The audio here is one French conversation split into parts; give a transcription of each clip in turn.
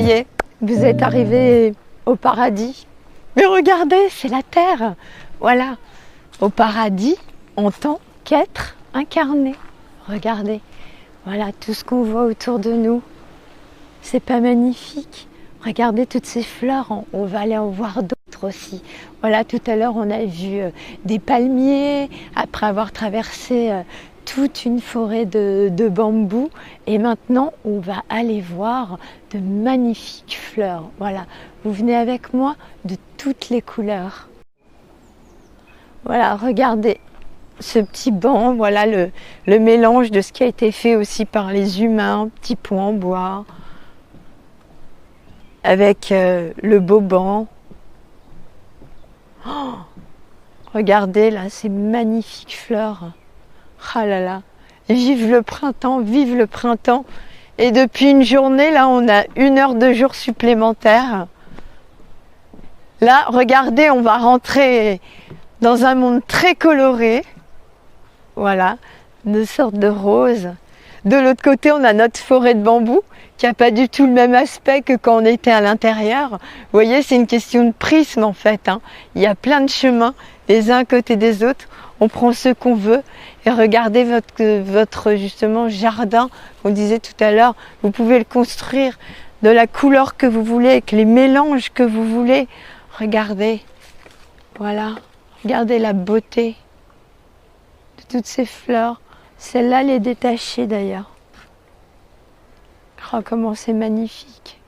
y est, vous êtes arrivés au paradis. Mais regardez, c'est la terre. Voilà, au paradis, en tant qu'être incarné. Regardez, voilà tout ce qu'on voit autour de nous. C'est pas magnifique? Regardez toutes ces fleurs, on va aller en voir d'autres aussi. Voilà, tout à l'heure on a vu des palmiers, après avoir traversé toute une forêt de bambous. Et maintenant on va aller voir de magnifiques fleurs. Voilà, vous venez avec moi, de toutes les couleurs. Voilà, regardez ce petit banc, voilà le mélange de ce qui a été fait aussi par les humains, petit pont en bois, avec le beau banc. Oh, regardez là, ces magnifiques fleurs. Ah là là, vive le printemps, vive le printemps. Et depuis une journée, là, on a 1 heure de jour supplémentaire. Là, regardez, on va rentrer dans un monde très coloré. Voilà, une sorte de rose. De l'autre côté, on a notre forêt de bambou qui n'a pas du tout le même aspect que quand on était à l'intérieur. Vous voyez, c'est une question de prisme en fait. Il y a plein de chemins, les uns à côté des autres. On prend ce qu'on veut et regardez votre justement jardin. On disait tout à l'heure, vous pouvez le construire de la couleur que vous voulez, avec les mélanges que vous voulez. Regardez, voilà, regardez la beauté de toutes ces fleurs. Celle-là, elle est détachée d'ailleurs. Oh, comment c'est magnifique.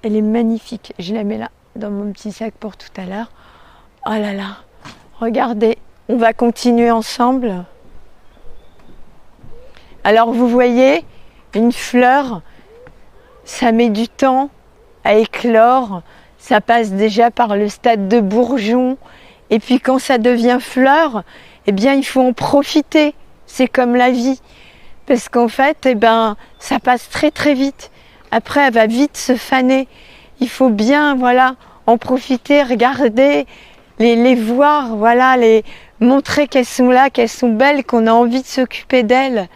Elle est magnifique. Je la mets là, dans mon petit sac pour tout à l'heure. Oh là là, regardez, on va continuer ensemble. Alors vous voyez, une fleur, ça met du temps à éclore. Ça passe déjà par le stade de bourgeon. Et puis quand ça devient fleur, eh bien il faut en profiter. C'est comme la vie. Parce qu'en fait, eh ben, ça passe très très vite. Après, elle va vite se faner. Il faut bien, voilà, en profiter, regarder, les voir, voilà, les montrer qu'elles sont là, qu'elles sont belles, qu'on a envie de s'occuper d'elles.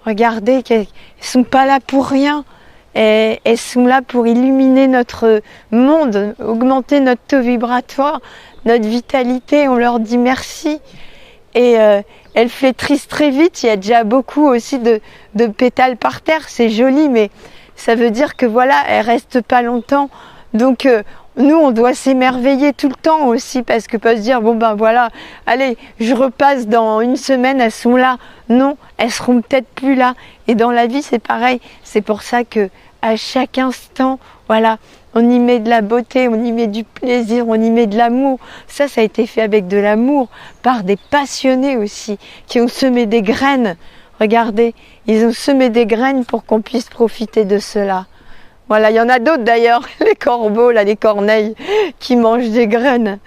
Regardez qu'elles ne sont pas là pour rien. Et elles sont là pour illuminer notre monde, augmenter notre taux vibratoire, notre vitalité. On leur dit merci. Et elles flétrissent très vite. Il y a déjà beaucoup aussi de pétales par terre. C'est joli, mais ça veut dire que voilà, elles restent pas longtemps. Donc nous, on doit s'émerveiller tout le temps aussi, parce que pas se dire bon ben voilà, allez, je repasse dans 1 semaine, elles sont là. Non, elles seront peut-être plus là. Et dans la vie, c'est pareil. C'est pour ça que à chaque instant, voilà, on y met de la beauté, on y met du plaisir, on y met de l'amour. Ça a été fait avec de l'amour, par des passionnés aussi, qui ont semé des graines. Regardez, ils ont semé des graines pour qu'on puisse profiter de cela. Voilà, il y en a d'autres d'ailleurs, les corbeaux, là, les corneilles, qui mangent des graines.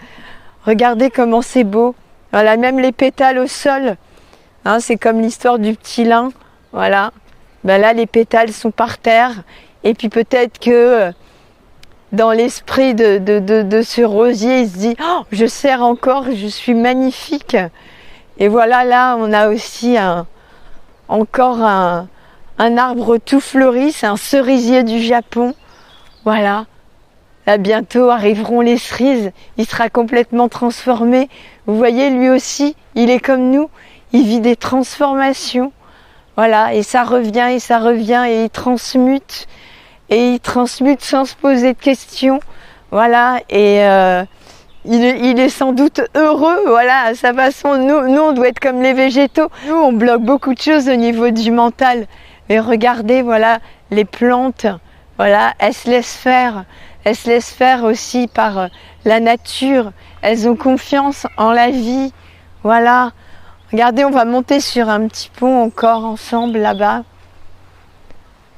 Regardez comment c'est beau. Voilà, même les pétales au sol. C'est comme l'histoire du petit lin. Voilà. Ben là, les pétales sont par terre. Et puis peut-être que dans l'esprit de ce rosier, il se dit oh, je serre encore, je suis magnifique. Et voilà, là, on a aussi encore un arbre tout fleuri, c'est un cerisier du Japon. Voilà. Là, bientôt arriveront les cerises, il sera complètement transformé. Vous voyez, lui aussi, il est comme nous, il vit des transformations. Voilà, et ça revient, et il transmute. Et il transmute sans se poser de questions. Voilà, et il est sans doute heureux, voilà, à sa façon. Nous, on doit être comme les végétaux. Nous, on bloque beaucoup de choses au niveau du mental. Mais regardez, voilà, les plantes, voilà, elles se laissent faire. Elles se laissent faire aussi par la nature. Elles ont confiance en la vie. Voilà. Regardez, on va monter sur un petit pont encore ensemble là-bas.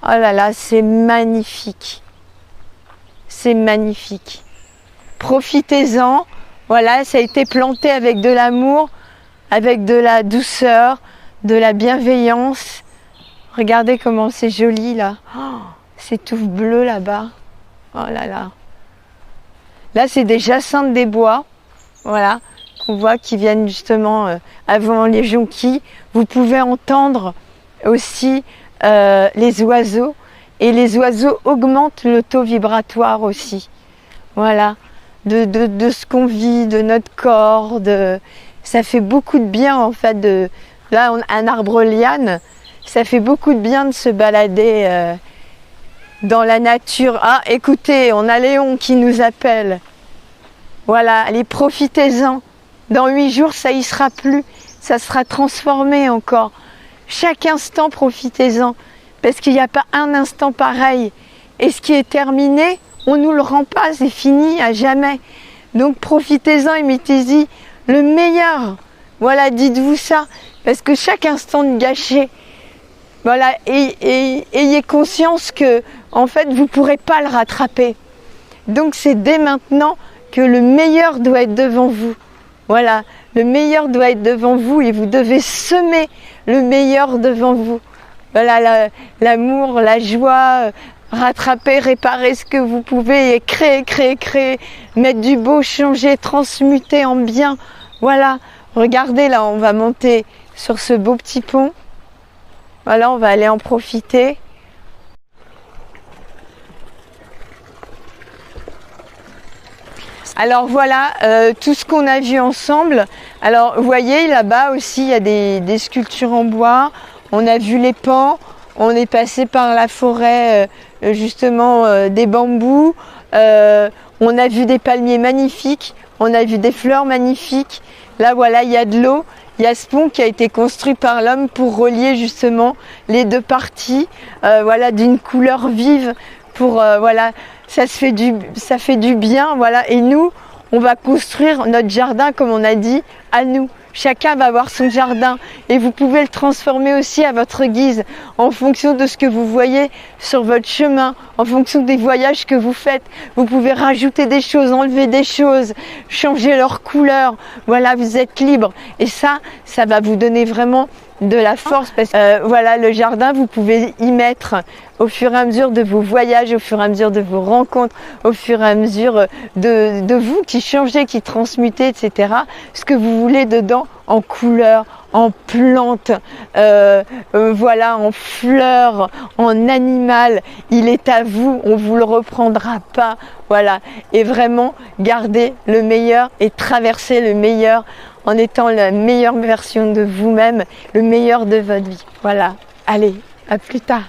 Oh là là, c'est magnifique. C'est magnifique. Profitez-en. Voilà, ça a été planté avec de l'amour, avec de la douceur, de la bienveillance. Regardez comment c'est joli là. Oh, c'est tout bleu là-bas. Oh là là. Là, c'est des jacinthes des bois. Voilà, qu'on voit qui viennent justement avant les jonquilles. Vous pouvez entendre aussi les oiseaux. Et les oiseaux augmentent le taux vibratoire aussi. Voilà, de ce qu'on vit, de notre corps. Ça fait beaucoup de bien en fait. Là, un arbre liane, ça fait beaucoup de bien de se balader dans la nature. Ah, écoutez, on a Léon qui nous appelle. Voilà, allez, profitez-en. Dans 8 jours, ça y sera plus. Ça sera transformé encore. Chaque instant, profitez-en. Parce qu'il n'y a pas un instant pareil. Et ce qui est terminé, on ne nous le rend pas, c'est fini à jamais. Donc profitez-en et mettez-y le meilleur. Voilà, dites-vous ça. Parce que chaque instant de gâché, voilà, et ayez conscience que, en fait, vous ne pourrez pas le rattraper. Donc c'est dès maintenant que le meilleur doit être devant vous. Voilà, le meilleur doit être devant vous et vous devez semer le meilleur devant vous. Voilà, l'amour, la joie, rattraper, réparer ce que vous pouvez et créer, mettre du beau, changer, transmuter en bien. Voilà, regardez là, on va monter sur ce beau petit pont. Voilà, on va aller en profiter. Alors voilà, tout ce qu'on a vu ensemble. Alors vous voyez là-bas aussi, il y a des sculptures en bois. On a vu les pans, on est passé par la forêt justement des bambous, on a vu des palmiers magnifiques, on a vu des fleurs magnifiques. Là voilà, il y a de l'eau, il y a ce pont qui a été construit par l'homme pour relier justement les deux parties, voilà, d'une couleur vive pour voilà, ça fait du bien, voilà. Et nous, on va construire notre jardin comme on a dit à nous. Chacun va avoir son jardin et vous pouvez le transformer aussi à votre guise en fonction de ce que vous voyez sur votre chemin, en fonction des voyages que vous faites. Vous pouvez rajouter des choses, enlever des choses, changer leur couleur. Voilà, vous êtes libre et ça va vous donner vraiment de la force parce que voilà, le jardin, vous pouvez y mettre au fur et à mesure de vos voyages, au fur et à mesure de vos rencontres, au fur et à mesure de vous qui changez, qui transmutez, etc. Ce que vous voulez dedans en couleurs, en plantes, voilà, en fleurs, en animal. Il est à vous, on ne vous le reprendra pas. Voilà, et vraiment gardez le meilleur et traversez le meilleur en étant la meilleure version de vous-même, le meilleur de votre vie. Voilà, allez, à plus tard.